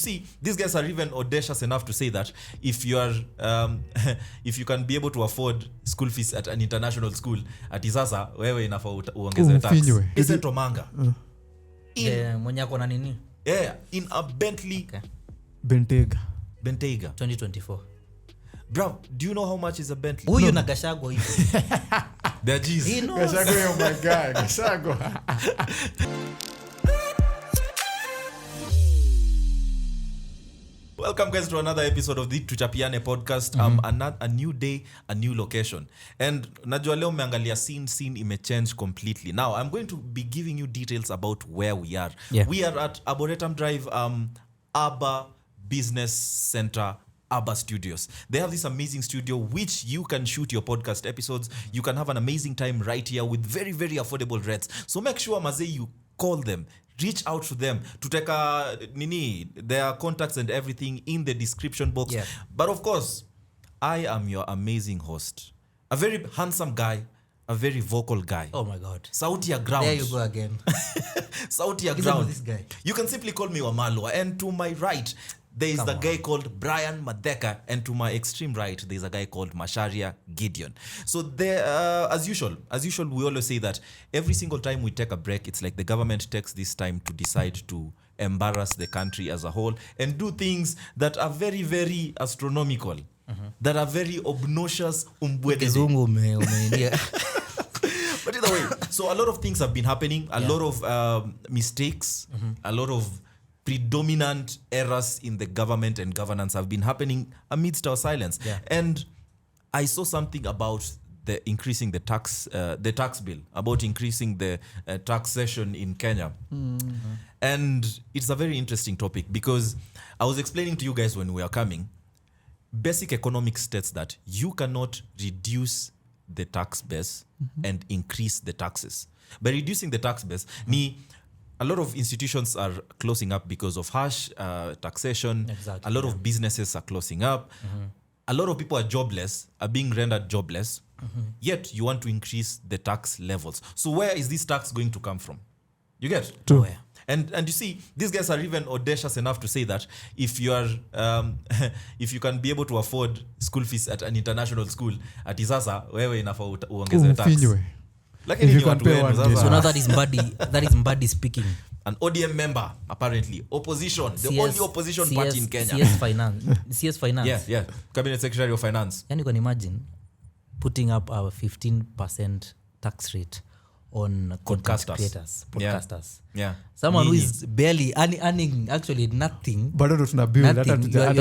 see, these guys are even audacious enough to say that if you are if you can be able to afford school fees at an international school, at sasa wewe inafaa uongeze tax. It's Tomanga. Mwenye ako na nini? Yeah, in a Bentley. Okay. Bentayga 2024. Bro, do you know how much is a Bentley? Huyu na Gashago hivi. They're G's. Gashago, oh my god, Gashago. Welcome guys to another episode of the Tuchapiane podcast. A new day, a new location. And najua leo umeangalia scene imechange completely. Now I'm going to be giving you details about where we are. Yeah. We are at Arboretum Drive, Arbor Business Center, Arbor Studios. They have this amazing studio which you can shoot your podcast episodes. You can have an amazing time right here with very, very affordable rates. So make sure Mazee you call them. Reach out to them to take their contacts and everything in the description box. Yeah. But of course, I am your amazing host. A very handsome guy, a very vocal guy. Oh my god. Sauti ya ground. There you go again. Sauti ya ground. This guy. You can simply call me Wamalwa. And to my right, there is the guy called Brian Madeka, and to my extreme right, there is a guy called Macharia, Gideon. So there, as usual, we always say that every single time we take a break, it's like the government takes this time to decide to embarrass the country as a whole and do things that are very, very astronomical, that are very obnoxious. But either way, so a lot of things have been happening, a lot of mistakes, a lot of predominant errors in the government and governance have been happening amidst our silence. Yeah. And I saw something about increasing the tax bill, about increasing the taxation in Kenya. And it's a very interesting topic because I was explaining to you guys when we were coming, basic economics states that you cannot reduce the tax base and increase the taxes. By reducing the tax base, a lot of institutions are closing up because of harsh taxation. Exactly, a lot of businesses are closing up. A lot of people are jobless, are being rendered jobless. Yet you want to increase the tax levels. So where is this tax going to come from? You get? Where? And you see, these guys are even audacious enough to say that if you are if you can be able to afford school fees at an international school, at sasa wewe inafaa uongeze tax. If you can pay one so now that is Mbadi speaking. An ODM member, apparently. Opposition. The only opposition party in Kenya. CS Finance. Yeah. Cabinet Secretary of Finance. And you can imagine putting up a 15% tax rate on podcasters. Yeah. Someone who is barely earning actually nothing. But you're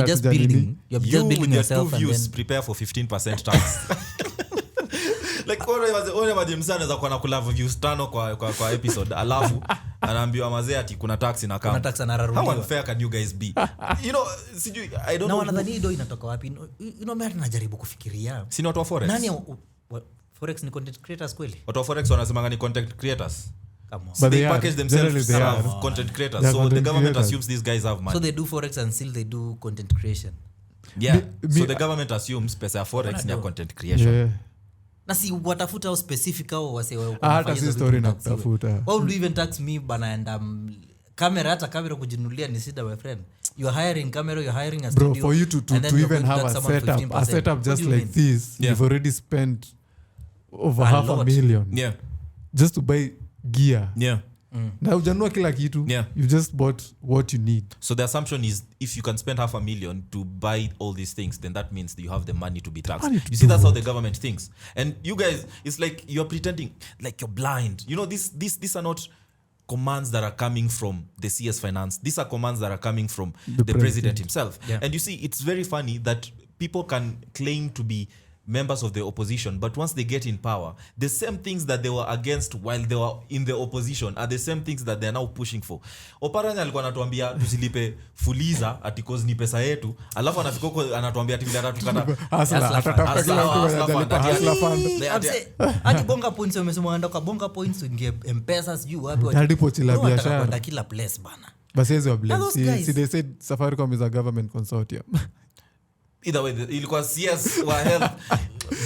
just building. You're just building yourself. Your 2 views prepare for 15% tax. Like one majimsa anaweza kuwa nakula views 5 kwa episode alafu anaambiwa mazee ati kuna tax inakaa. Kuna tax anararuliwa. How unfair can you guys be? You know, sijui I don't know. Na wanadhani do inatoka wapi? Mimi najaribu kufikiria. Si watu wa forex. Nani forex ni content creators kweli? Watu wa forex wanasema ni content creators. Come on. But they package themselves as content creators. So the government assumes these guys have money. So they do forex and still they do content creation. Yeah. So the government assumes pesa ya forex ni content creation. Yeah. Na si watafuta au specific au wase hata si story na kutafuta. Why would you even tax me bana and camera kujinunulia ni sida my friend. You are hiring camera, you are hiring a studio. Bro, for you to even have a setup just like this, you've already spent over $500,000. Yeah. Just to buy gear. Yeah. Na ujanua kila kitu. Yeah. You just bought what you need. So the assumption is if you can spend $500,000 to buy all these things, then that means that you have the money to be taxed. You see, that's how the government thinks. And you guys, it's like you're pretending like you're blind. You know, these are not commands that are coming from the CS Finance. These are commands that are coming from the president himself. Yeah. And you see, it's very funny that people can claim to be members of the opposition, but once they get in power, the same things that they were against while they were in the opposition are the same things that they're now pushing for. Oparanya alikuwa anatuambia tusilipe fuliza ati cause ni pesa yetu, alafu anafika huko anatuambia ati bila tukata atatafuta kila mtu analipa hasla fund. Hadi bonga points wamesema anatoka bonga points ingie M-Pesa sijui wapi hadi pochi la biashara kwenda kila place bana. Basi hizo blame. See they said Safaricom is a government consortium. Either way, ilikuwa CS wa health.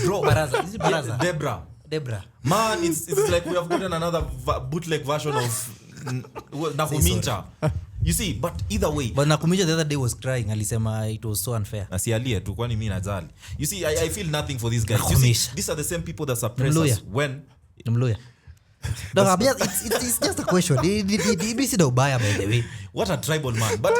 Bro, Baraza. Debra. Debra. Man, it's like we have gotten another bootleg version of nakuminja. You see, but either way. But Nakuminja the other day was crying. Alisema it was so unfair. Asialie tu kwani mimi najali. You see, I feel nothing for these guys. You see, these are the same people that suppress us when Nimluya. No, it's just a question. This is ubaya, by the way. What a tribal man. But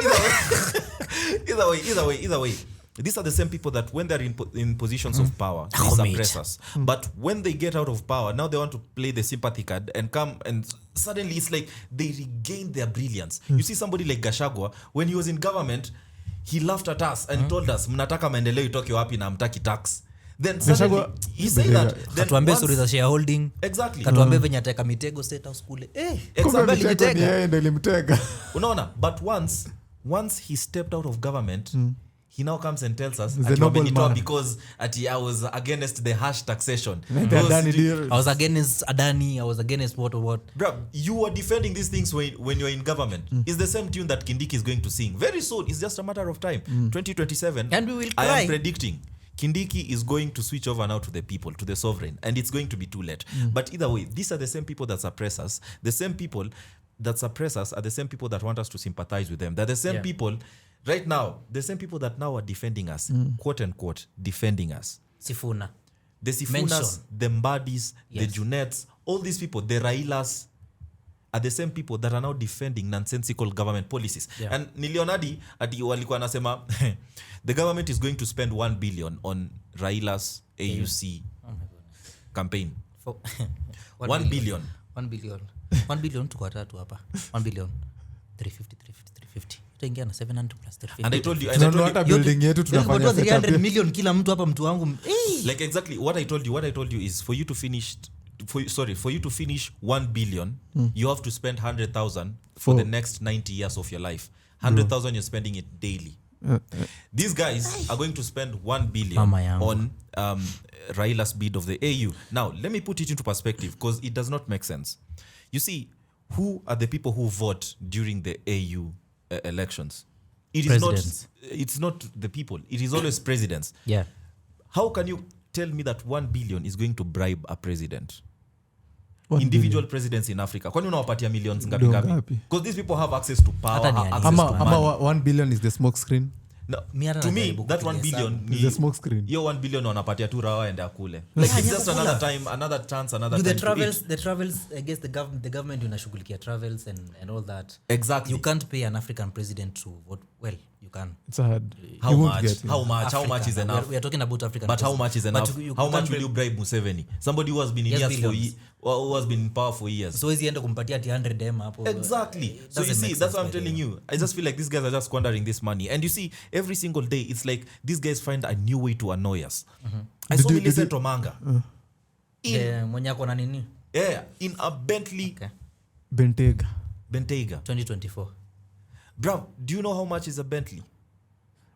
either way. These are the same people that when they're in positions of power, they suppress us. But when they get out of power, now they want to play the sympathy card and come and suddenly it's like they regain their brilliance. You see somebody like Gachagua, when he was in government, he laughed at us and told us, mnataka maendeleo itoke wapi na mtaki tax. Then suddenly he said that. Katuambia stories za shareholding. Exactly. Katuambia venye ataka mitego state house kule. Nilimtega. Unaona, but once he stepped out of government, he now comes and tells us because I was against the harsh taxation. I was against Adani. I was against what. Bro, you are defending these things when you're in government. It's the same tune that Kindiki is going to sing. Very soon, it's just a matter of time. 2027, and we will cry. I am predicting Kindiki is going to switch over now to the people, to the sovereign, and it's going to be too late. But either way, these are the same people that suppress us. The same people that suppress us are the same people that want us to sympathize with them. They're the same people right now, the same people that now are defending us, quote unquote, defending us. Sifuna. The Sifunas, the Mbadis, the Junets, all these people, the Railas, are the same people that are now defending nonsensical government policies. And nilionadi ati walikuwa nasema the government is going to spend 1 billion on Raila's AUC campaign. 1 billion. 1 billion. 1 billion tuko watatu hapa. 1 billion 350. Itaingia na 700 plus 350. And I told you building yetu tunafanya 300 million kila mtu hapa mtu wangu. Like exactly what I told you is for you to finish 1 billion, you have to spend 100,000 for the next 90 years of your life. 100,000 you're spending it daily. These guys are going to spend 1 billion on Raila's bid of the AU. Now, let me put it into perspective because it does not make sense. You see, who are the people who vote during the AU elections? It's not the people. It is always presidents. Yeah. How can you tell me that 1 billion is going to bribe a president? Individual presidents in Africa. Kwani unawapatia millions ngapi? Because these people have access to power, access to money. 1 billion is the smoke screen. No, to me, that 1 billion is the smoke screen. Yo 1 billion wanapatia tu rawa and akule. Like it's just another time, another chance, another time. The travels, I guess the government unashughulikia travels and all that. Exactly. You can't pay an African president to vote. Well, you can. It's hard. How much is enough? We are talking about African. But how much is enough? How much will you bribe Museveni? Somebody who has been in who has been in power for years. So easy enda kumpatia 100 hapo. Exactly. So you see, that's what I'm telling you. I just feel like these guys are just squandering this money. And you see, every single day, it's like these guys find a new way to annoy us. I saw Milly'S Omanga. Mwenye ako na nini? Yeah, in a Bentley. Okay. Bentayga. 2024. Bro, do you know how much is a Bentley?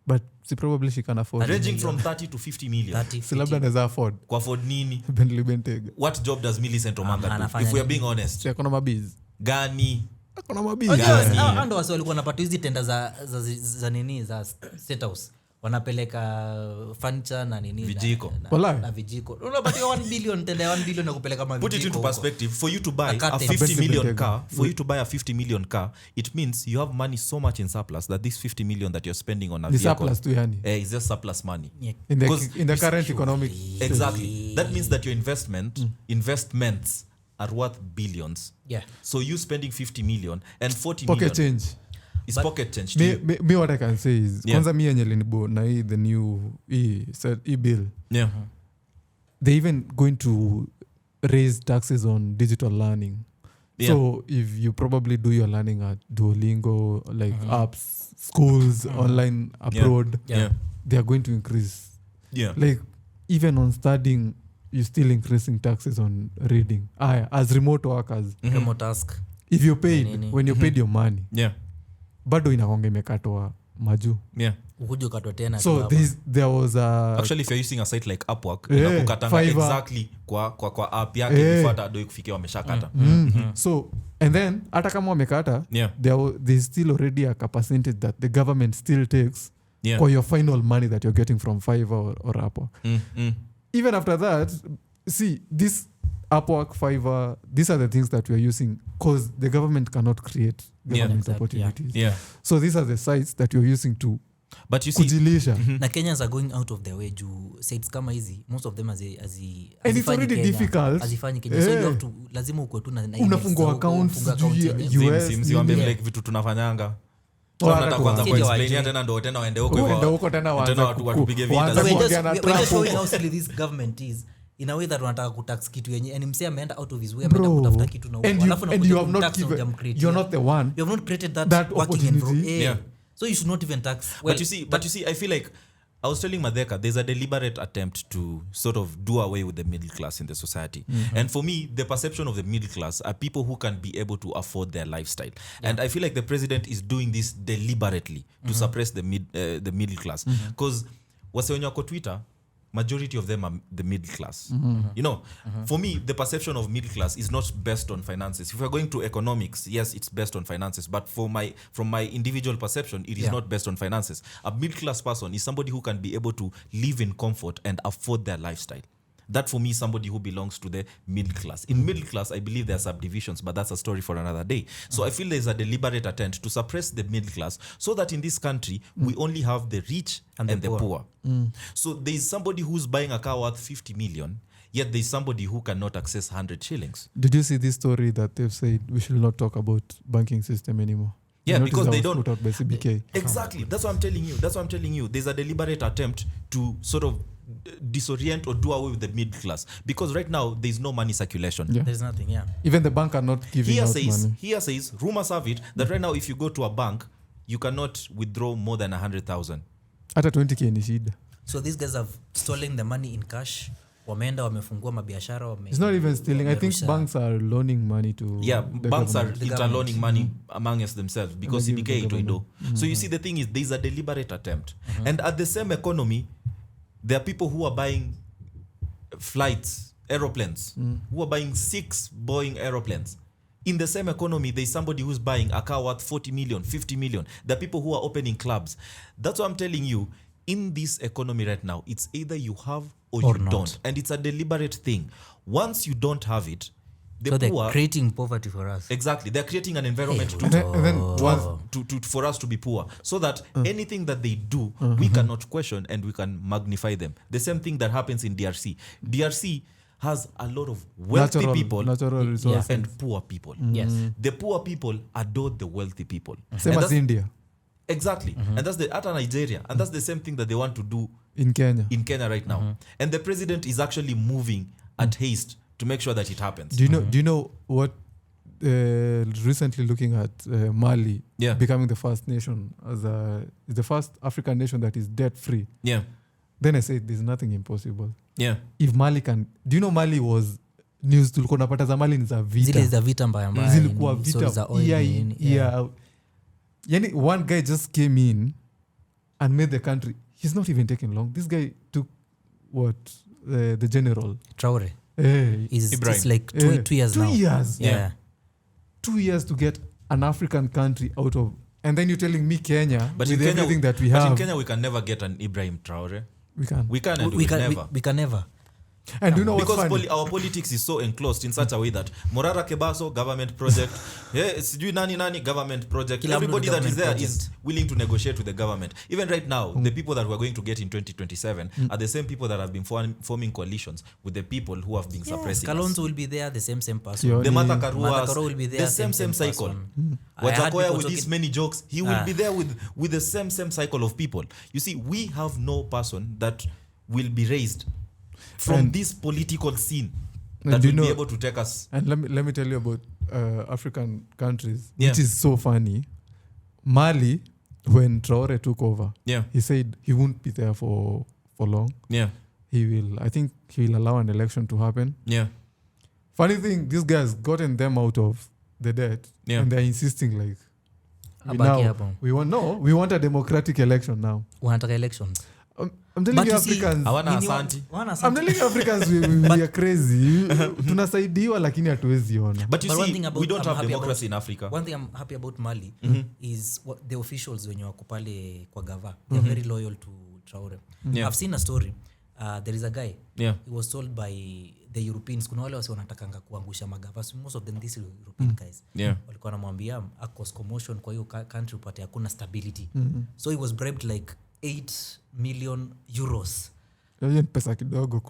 But probably she can afford. Ranging from 30 to 50 million. Si labda anaweza afford. Kwa afford nini? Bentley Bentayga. What job does Milly'S Omanga do? If we are being honest. Si akona mabiz. Gani? Akona mabiz. Ando wasi walikuwa wanapata hizi tenda za nini za state house. Wanapeleka furniture na nini vijiko. Na vijiko. Unapatia 1 billion tenda 1 billion na kupeleka mavijiko. Put it into perspective. For you to buy a 50 million car, it means you have money so much in surplus that this 50 million that you're spending on a vehicle. Surplus tu yani. Is just surplus money. Yeah. In the current economic. Exactly. That means that your investments are worth billions. Yeah. So you spending 50 million and 40 pocket million. Change. It's pocket change to you. Me what I can say is kwanza mi yenye linibo na the new bill. Yeah. They even going to raise taxes on digital learning. Yeah. So if you probably do your learning at Duolingo, like apps, schools, online abroad, they are going to increase. Yeah. Like even on studying, you're still increasing taxes on reading. As remote workers. Remote task. If you paid, when you paid your money. Yeah. Bado inakonga imekatwa maju. Yeah. Ukuja katwa tena. So there was actually if you're using a site like Upwork, inakukatanga exactly kwa app yake ifuata adoi kufikia wameshakata. So and then hata kama wamekata, there's still already a percentage that the government still takes for your final money that you're getting from Fiverr or Arbor. Even after that, see this Upwork, Fiverr, these are the things that we're using because the government cannot create government exactly, opportunities. Yeah. So these are the sites that you're using to But you see, kujilisha. na Kenyans are going out of their way juu sites kama hizi most of them And it's already difficult. azifanyi Kenya so you have to lazima ukwe tu na Unafungua accounts US, siwambe like vitu tunafanyanga kwanza kuexplainia tena ndo tena waende huko hivyo tena watupige vita. waanze kuongea na we're Trump just showing huko. how silly this government is in a way that wanataka kutax kitu yenye and msee ameenda out of his way ameenda kutafuta kitu na huko And you have not given, you're not the one. you have not created that that working opportunity. Yeah. so you should not even tax well, but you see I feel like I was telling Madheka there's a deliberate attempt to sort of do away with the middle class in the society. And for me the perception of the middle class are people who can be able to afford their lifestyle. And I feel like the president is doing this deliberately to suppress the middle class because wase wenye wako Twitter majority of them are the middle class. You know, for me the perception of middle class is not based on finances. If we're going to economics, yes, it's based on finances, but from my individual perception it is not based on finances. A middle class person is somebody who can be able to live in comfort and afford their lifestyle. That for me is somebody who belongs to the middle class. In middle class, I believe there are subdivisions, but that's a story for another day. So I feel there's a deliberate attempt to suppress the middle class so that in this country, we only have the rich and the poor. So there's somebody who's buying a car worth 50 million, yet there's somebody who cannot access 100 shillings. Did you see this story that they've said we should not talk about banking system anymore? Yeah, You because notice they that was don't- put out by CBK. Exactly. That's what I'm telling you. There's a deliberate attempt to sort of disorient or do away with the middle class because right now there's no money circulation. Yeah. there's nothing Even the bank are not giving out money. Here says rumors have it that right now if you go to a bank you cannot withdraw more than 100,000. Hata 20k ni shida. so these guys have stolen the money in cash wameenda wamefungua mabiashara It's not even stealing. I think wamerusha. banks are loaning money to Yeah, the banks government. are interloaning money amongst themselves because And they give CBK the itoido. So you see the thing is there's a deliberate attempt. And at the same economy there are people who are buying flights, aeroplanes, who are buying 6 Boeing aeroplanes. In the same economy, there's somebody who's buying a car worth 40 million, 50 million. There are people who are opening clubs. That's what I'm telling you. In this economy right now, it's either you have or you not. don't. And it's a deliberate thing. Once you don't have it, the so they're poor... creating poverty for us Exactly. They're creating an environment Hey, And then once for us to be poor. So that anything that they do, we cannot question and we can magnify them. The same thing that happens in DRC. DRC has a lot of wealthy people natural resources. and poor people. yes The poor people adore the wealthy people. Same And as that's- India, Exactly. And that's at Nigeria. And that's the same thing that they want to do in Kenya. in Kenya right now. And the president is actually moving at haste to make sure that it happens. Do you know what? Recently, looking at Mali Yeah. becoming the first nation is the first African nation that is debt free. Yeah. Then I said there's nothing impossible. Yeah. If Mali can, do you know Mali was news tulikuwa napata za Mali ni za zile vita, za vita mbaya mbaya zilikuwa nini, so vita za oil nini, yeah. Yani one guy just came in and made the country. He's not even taking long. This guy took what the general. Traore is Ibrahim. it's like 2 years 2 now years. yeah 2 years to get an African country out of, and then you're telling me Kenya But with in Kenya, everything that we but have, in Kenya, we can never get an Ibrahim Traore. we can. We can and we we can never. we can never And do you know what's Because funny? our politics is so enclosed in such a way that Morara Kebaso, government project, sijui nani, government project. Kila mtu Everybody ni that is there government is willing to negotiate with the government. Even right now, the people that we're going to get in 2027 are the same people that have been forming coalitions with the people who have been suppressing Kalonzo us. will be there the same person Sure. The Martha Martha Karuas, Karua will be there the same cycle. person. I had Wajakoya people with these talking- many jokes, he will be there with the same cycle of people. You see, we have no person that will be raised from And- this political scene And that you will know- be able to take us. And let me tell you about African countries, Yeah. which is so funny. Mali, when Traore took over, Yeah, he said he won't be there for long. yeah, I think he will allow an election to happen. yeah. Funny thing, this guy's gotten them out of the debt, Yeah. and they're insisting like, Abaki hapo. we want a democratic election now. wanataka elections I'm telling But you, you see, Africans. Hawana Nini wa- asanti. wana I'm asante. telling you, Africans, we are crazy. Tunasaidiwa lakini hatuwezi ona. But you But one see, thing about- we don't I'm have happy democracy about- in Africa. one thing I'm happy about Mali is what the officials wenye wako pale kwa gava they're very loyal to Traore. Yeah. I've seen a story there is a guy. Yeah. He was told by the Europeans, kuna wale wasi wanatakanga kuangusha magava. So most of them these European guys. Yeah. Walikuwa wanamwambia cause commotion kwa hiyo country upate hakuna stability. So he was bribed like 8 million euros. Hiyo ni pesa kidogo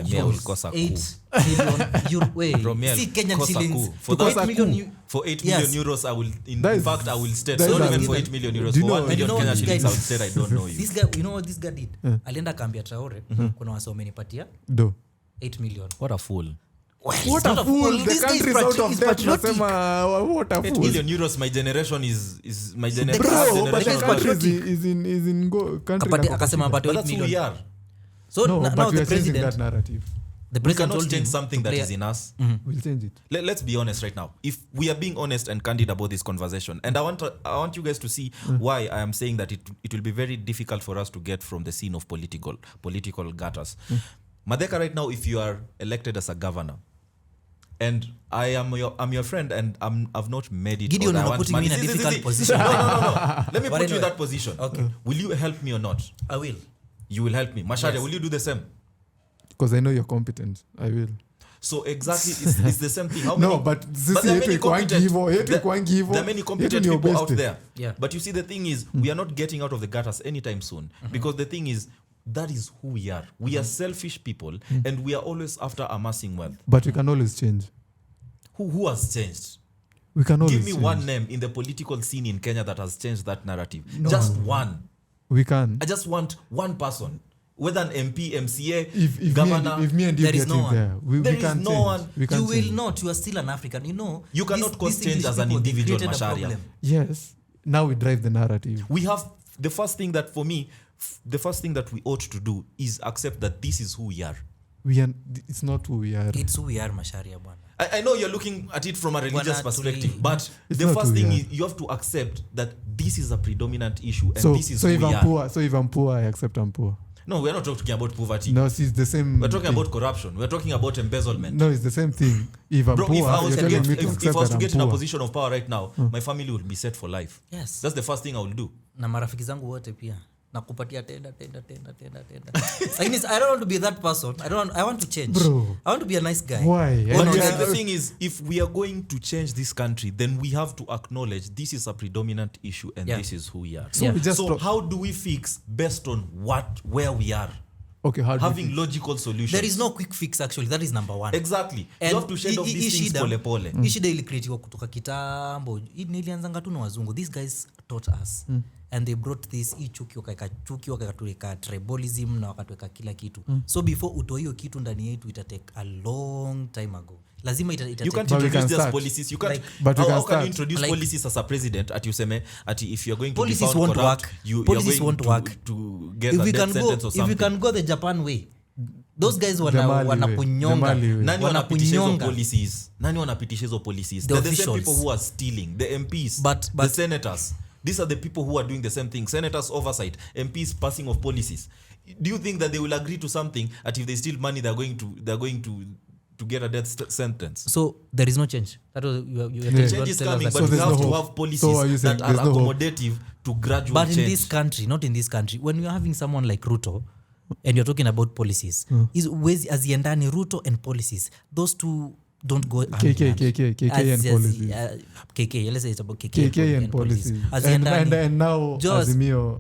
Mia ulikosa 8 million euro. See Kenyan shillings. For 8 million for 8 million euros, I will. In fact, I will state. that Not is- even for 8 million euros. Do For you 1 know- million and you know Kenyan this shillings, guy- I will state I don't know you. This guy, you know what this guy did? Alienda kaambia Traore, kuna wase wamenipatia do 8 million. What a fool. what a fool, the This guy is country is out of is debt. patriotic. Nasema what a 8 fool. million euros, my generation is my Bro, generation. Bro, but the is country patriotic. is in country. Kapati- na akasema apate But 8 that's who we million. are. So No, now but we the are changing president, that narrative. the We president cannot told change him something to that play- is in us. We'll change it. Let's be honest right now. If we are being honest and candid about this conversation, and I want you guys to see why I am saying that it will be very difficult for us to get from the scene of political gutters. Madeka, right now, if you are elected as a governor, and I'm your friend, and I've not made it. Gideon, or I you're want putting me in a money. See, difficult see. position. No. Let me But put you in anyway. that position. Okay. Will you help me or not? I will. You will help me. Macharia, Yes. will you do the same? Because I know you're competent. I will. So exactly, it's the same thing. How No, many, but sisi there are yetu many ikuangi competent- hivyo, yetu there- ikuangi hivyo, there are many yetu competent ni people obeste. out there. Yeah. But you see, the thing is, we are not getting out of the gutters anytime soon. Because the thing is, that is who we are. We are selfish people, and we are always after amassing wealth. But we can always change. Who has changed? We can always Give me change. one name in the political scene in Kenya that has changed that narrative. Just one. We can. I just want one person, whether an MP, MCA, If governor. me and you There is getting no one. there, we There can is no change. one. We can You will change. not. You are still an African. You know. You cannot these cause change English as an people, they individual, created a Macharia. problem. Yes. Now we drive the narrative. We have the first thing that, for me, the first thing that we ought to do is accept that this is who we are. It's not who we are. It's who we are, Macharia bwana. I know you're looking at it from a religious Bwana, perspective, tuli- but It's the not first who we thing are. is you have to accept that this is a predominant issue and So, this is so who if we I'm are. poor, I accept I'm poor. No, we're not talking about poverty. No, see, it's the same. We're talking thing. about corruption. We're talking about embezzlement. No, it's the same thing. If I'm Bro, poor, if I was you're to telling get, me to if accept I was that to I'm get in a poor. position of power right now, my family will be set for life. Yes. That's the first thing I will do. Na marafiki zangu wote pia nakupatia tenda. Lakini I don't want to be that person. I want to change. Bro. I want to be a nice guy. Why? But And you yeah, see, the thing is, if we are going to change this country, then we have to acknowledge this is a predominant issue and Yeah. this is who we are. Yeah. we just So pro- how do we fix based on where we are? okay, how do we Having fix? logical solutions. There is no quick fix actually. That is number one. Exactly. And You have to shed off these things pole pole. Hii shida ilikreatiwa kutoka kitambo. Hii nilianzanga tu na wazungu. These guys taught us. And they brought this hii chuki wakatuweka tribalism na wakatuweka kila kitu. So before utoe hiyo kitu ndani yetu ita take a long time ago. Lazima ita You take can't But we introduce can those start. policies. You can't. Like- But we how can can you start. introduce Like- policies as a president? At you say, if you're going to Policies be found won't corrupt, work. you're Policies going won't to, work. to get if a we death can go sentence or if something. we can go the Japan way. Those guys The Mali way. The wanakunyonga. Mali way. Nani wanapitisha hizo Wanakunyonga. policies? Nani wanapitisha hizo policies? The They're the same officials. people who are stealing. The MPs, But- the senators. These are the people who are doing the same thing. Senators oversight, MPs passing of policies. Do you think that they will agree to something that if they steal money they're going to get a death sentence? So there is no change. That was you Yeah. Change is coming, but So we there's have no to hope. have policies So are you saying that are there's no hope? accommodative to gradual But change. in this country, not in this country, when we are having someone like Ruto and you're talking about policies, is ways as yendani Ruto and policies. Those two don't go hand in KK hand. and policies. KK, let's say it's about KK and policies. As And yendani, now Just- Azimio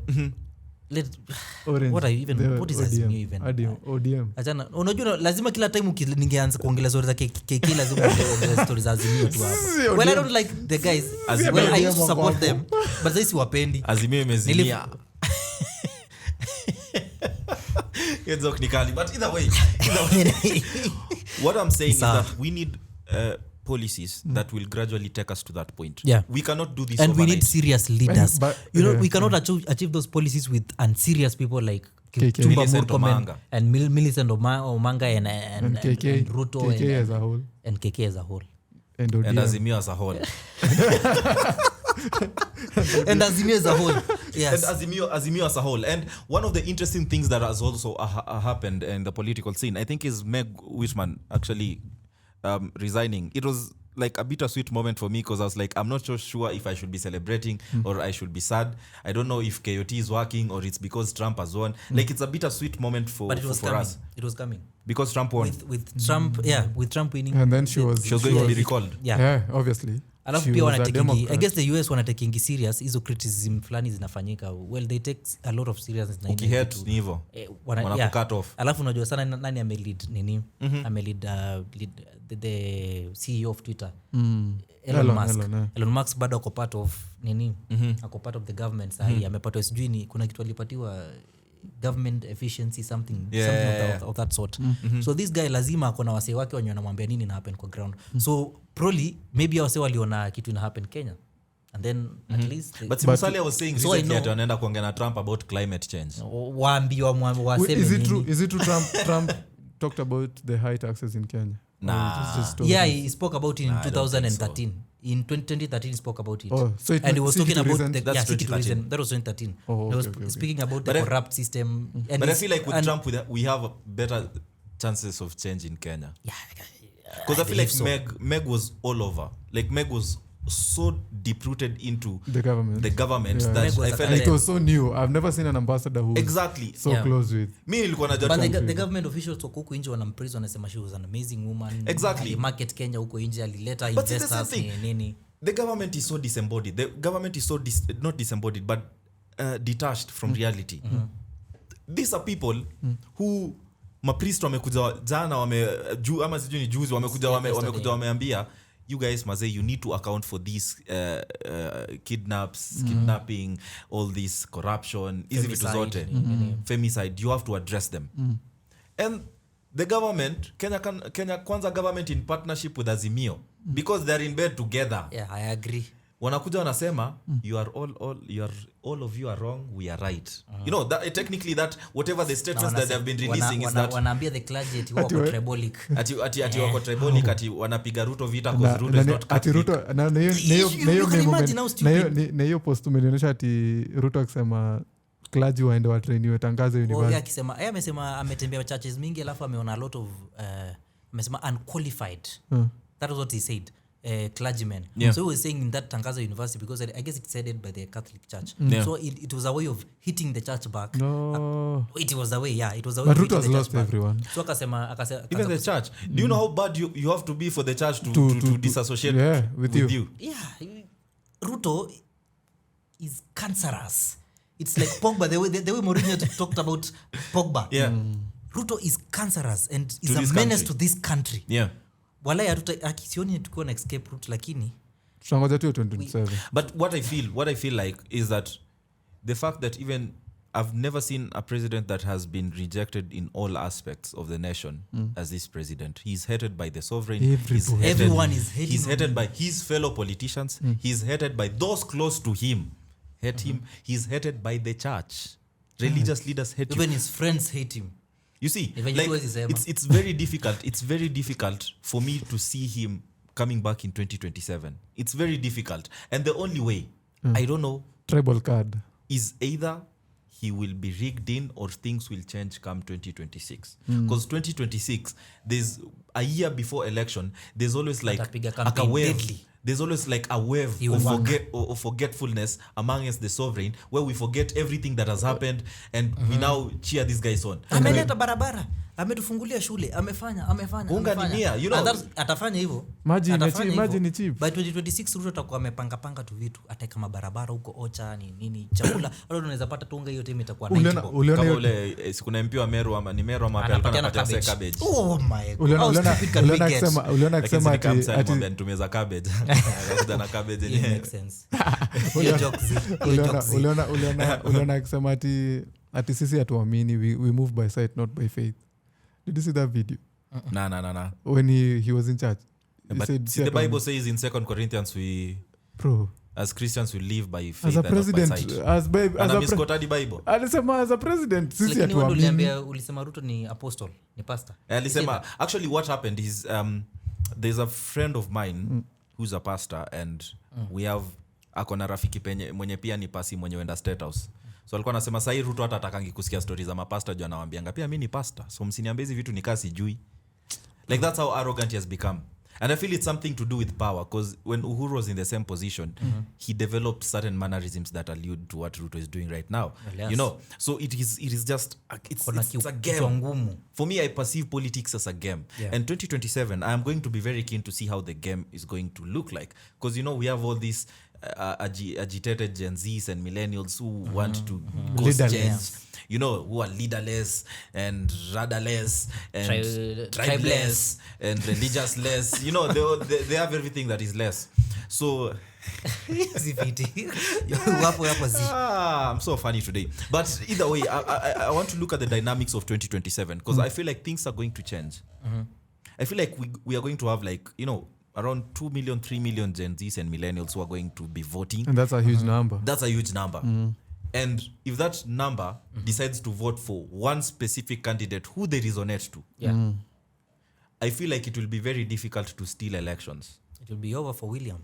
What are you even? the What is ODM, Azimio even? ODM. Achana, unajua lazima kila time ningeanza kuongelea stories za KK lazima uongelee stories za Azimio tu hapo. Well, I don't like the guys. Azimio- Well, I used to ODM support wako them, but sasa siwapendi. Azimio imezimia. It's oknikali, but either way, what I'm saying is Sawa. that we need policies that will gradually take us to that point. Yeah. We cannot do this And we overnight. need serious leaders. But- We cannot achieve those policies with unserious people like KK. Chumba Millicent Murkomen Omanga. and Millicent Omanga and And KK. and Ruto KK and, as a whole. and KK as a whole. And and ODM. Azimio as a whole. And Azimio as a whole. Yes. And Azimio as a whole. And one of the interesting things that has also happened in the political scene, I think, is Meg Wishman actually resigning. It was like a bittersweet moment for me because I was like, I'm not so sure if I should be celebrating or I should be sad. I don't know if KOT is working or it's because Trump has won. Like it's a bittersweet moment for us. It was coming. Because Trump won. With Trump, with Trump winning. And then she was going to be recalled. Yeah, obviously. Alafu pia wanatekingi, I guess the US wanatekingi serious hizo criticism fulani zinafanyika. Well, they take a lot of seriousness na ukihate ni hivyo wana cut off. Alafu unajua sana nani amelead nini? Amelead the CEO of Twitter. Elon Musk. Elon Musk bado ako part of nini? Ako part of the government sahi. Amepatwa sijui ni kuna kitu alipatiwa government efficiency something of that sort. So this guy lazima akona wasee wake wenye wanamwambia nini na happen kwa ground. So probably maybe wasee waliona kitu ina happen Kenya and then at least but Musalia was saying recently that anaenda kuongea na Trump about climate change. Waambiwa waseme is it true Trump talked about the high taxes in Kenya? He spoke about it in 2013. In 2013 he spoke about it. So and he was talking about that was 2013. He was speaking about the corrupt system. And but I feel like with Trump we have better chances of change in Kenya. Because I feel like Meg was all over. Like Meg was so deep-rooted into the government that I felt like it was so new. I've never seen an ambassador who so close with me nilikuwa najua the government officials huko nje wanampraise wanasema she was an amazing woman. Exactly. Market Kenya huko nje alileta investors nini. The government is so disembodied. The government is so not disembodied but detached from reality. These are people who mapriest wamekuja jana ama sijui ni juzi wamekuja wameambia you guys mazee you need to account for these kidnapping, all this corruption, easy vitu zote, femicide, you have to address them. And the government, Kenya Kwanza government in partnership with Azimio, because they're in bed together. Yeah, I agree. Wanakuja wanasema you are all of you are wrong, we are right. You know that technically that whatever the statements that they have been releasing is that wanaambia the clergy ati wako tribalic ati wako tribalic ati wanapiga Ruto vita because Ruto is not ati Ruto na hiyo post umenionyesha ati Ruto akisema clergy waende watrainiwe tangaze university. Akisema amesema ametembea churches mingi alafu ameona a lot of amesema unqualified. That was what he said. Clergymen. So he was saying in that Tangazo University because I guess it's headed by the Catholic Church. So it was a way of hitting the church back. No. It was a way, it was a way but of hitting the church back. Everyone. So akasema even the church. Do you know how bad you have to be for the church to disassociate with you? Yeah. Ruto is cancerous. It's like Pogba, the way Mourinho talked about Pogba. Yeah. Ruto is cancerous and is a menace to this country. Yeah. Wala akisioni tukiwa na escape route lakini tutangoja tu 2027. But what I feel like is that the fact that even I've never seen a president that has been rejected in all aspects of the nation as this president. He's hated by the sovereign. Everyone is hating. He's hated by his fellow politicians. He's hated by those close to him. Hate him. He's hated by the church. Religious leaders hate him. Even his friends hate him. You see, like, it's very difficult. It's very difficult for me to see him coming back in 2027. It's very difficult. And the only way, I don't know, tribal card, is either he will be rigged in or things will change come 2026. Because 2026, there's a year before election, there's always like a wave. Deadly. There's always like a wave of forgetfulness amongst the sovereign where we forget everything that has happened and we now cheer these guys on. Ameleta barabara, ametufungulia shule, amefanya. Unga ni mia, you know. Atafanya hivyo. Imagine cheap. By 2026 Ruto atakuwa amepanga tu vitu, hata kama barabara huko Ocha nini chakula. Leo unaweza pata tunga hiyo time itakuwa 90. Kama ule kuna MP wa Meru ama ni Meru ama alikuwa anapatia cabbage. Oh my god. Uliona akisema ati tumeza cabbage. Akakuja na cabbage yenyewe. Makes sense. Uliona akisema ati sisi hatuamini, we move by sight not by faith. Did you see that video? Nah. When he was in church. But see, the Bible says in 2 Corinthians as Christians we live by faith as a president, and not by sight. As Bible. Alisema as a president sisi hatuamini. Uliambia ulisema Ruto ni apostle, ni pastor. Alisema actually what happened is there's a friend of mine who's a pastor and we have akona rafiki mwenye pia ni pasi mwenye wenda State House. So alikuwa anasema sasa Ruto hata atakangi kusikia stories za mapasta juu anawaambianga pia mimi ni pastor. So msiniambie hizi vitu nikaa sijui. Like that's how arrogant he has become. And I feel it's something to do with power, because when Uhuru was in the same position, he developed certain mannerisms that allude to what Ruto is doing right now. Well, yes. You know, so it is just it's a game. For me, I perceive politics as a game. Yeah. And 2027, I am going to be very keen to see how the game is going to look like, because you know we have all these agitated Gen Zs and millennials who want to cause change. You know, who are leaderless and rudderless and tribeless and religiousless. You know, they have everything that is less. So I'm so funny today. But either way, I want to look at the dynamics of 2027, because I feel like things are going to change. I feel like we are going to have, like, you know, around 2 million, 3 million Gen Zs and millennials who are going to be voting. And that's a huge number. That's a huge number. And if that number decides to vote for one specific candidate who they resonate to, I feel like it will be very difficult to steal elections. It will be over for William.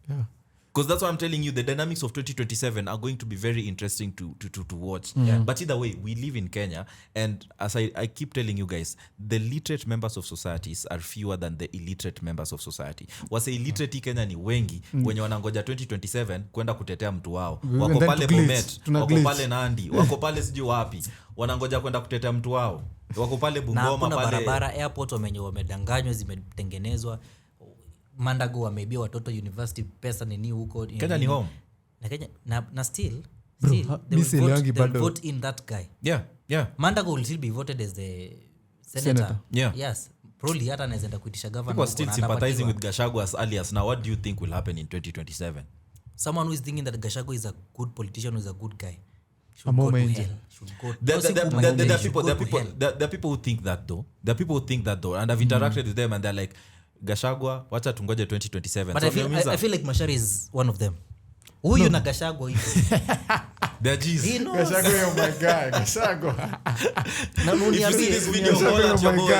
Yeah. Because that's what I'm telling you, the dynamics of 2027 are going to be very interesting to watch. But either way, we live in Kenya, and as I keep telling you guys, the literate members of societies are fewer than the illiterate members of society. Wase illiterate Kenya ni wengi, wenye wanangoja 2027 kwenda kutetea mtu wao. Wako pale Bomet, wako pale Nandi, wako pale sijui wapi, wanangoja kwenda kutetea mtu wao. Wako pale Bungoma na pale. Barabara airport wamedanganywa, zimetengenezwa. Mandago wameibia watoto university pesa nini huko. Kenya ni home. Na Kenya na still Bro, they will vote in that guy. Yeah. Mandago will still be voted as the senator. Yeah. Yes. Probably hata anaenda kuitisha governor. People are still sympathizing with Gachagua as early as now. What do you think will happen in 2027? Someone who is thinking that Gachagua is a good politician, is a good guy, should go to hell. There are people who think that though. And I've interacted with them, and they're like, Gachagua, wacha tungoje 2027. But so I feel like Macharia is one of them. Huyu na Gachagua hivi. They're G's. Gachagua, oh my guy. Gachagua. Na if you see this video, call out your boy.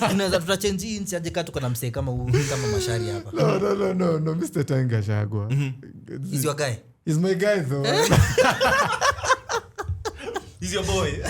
Tunaweza tutachange nchi aje kama tuko na msee kama Macharia hapa. No, Mr. Tang Gachagua. He's your guy. He's my guy though. He's your boy.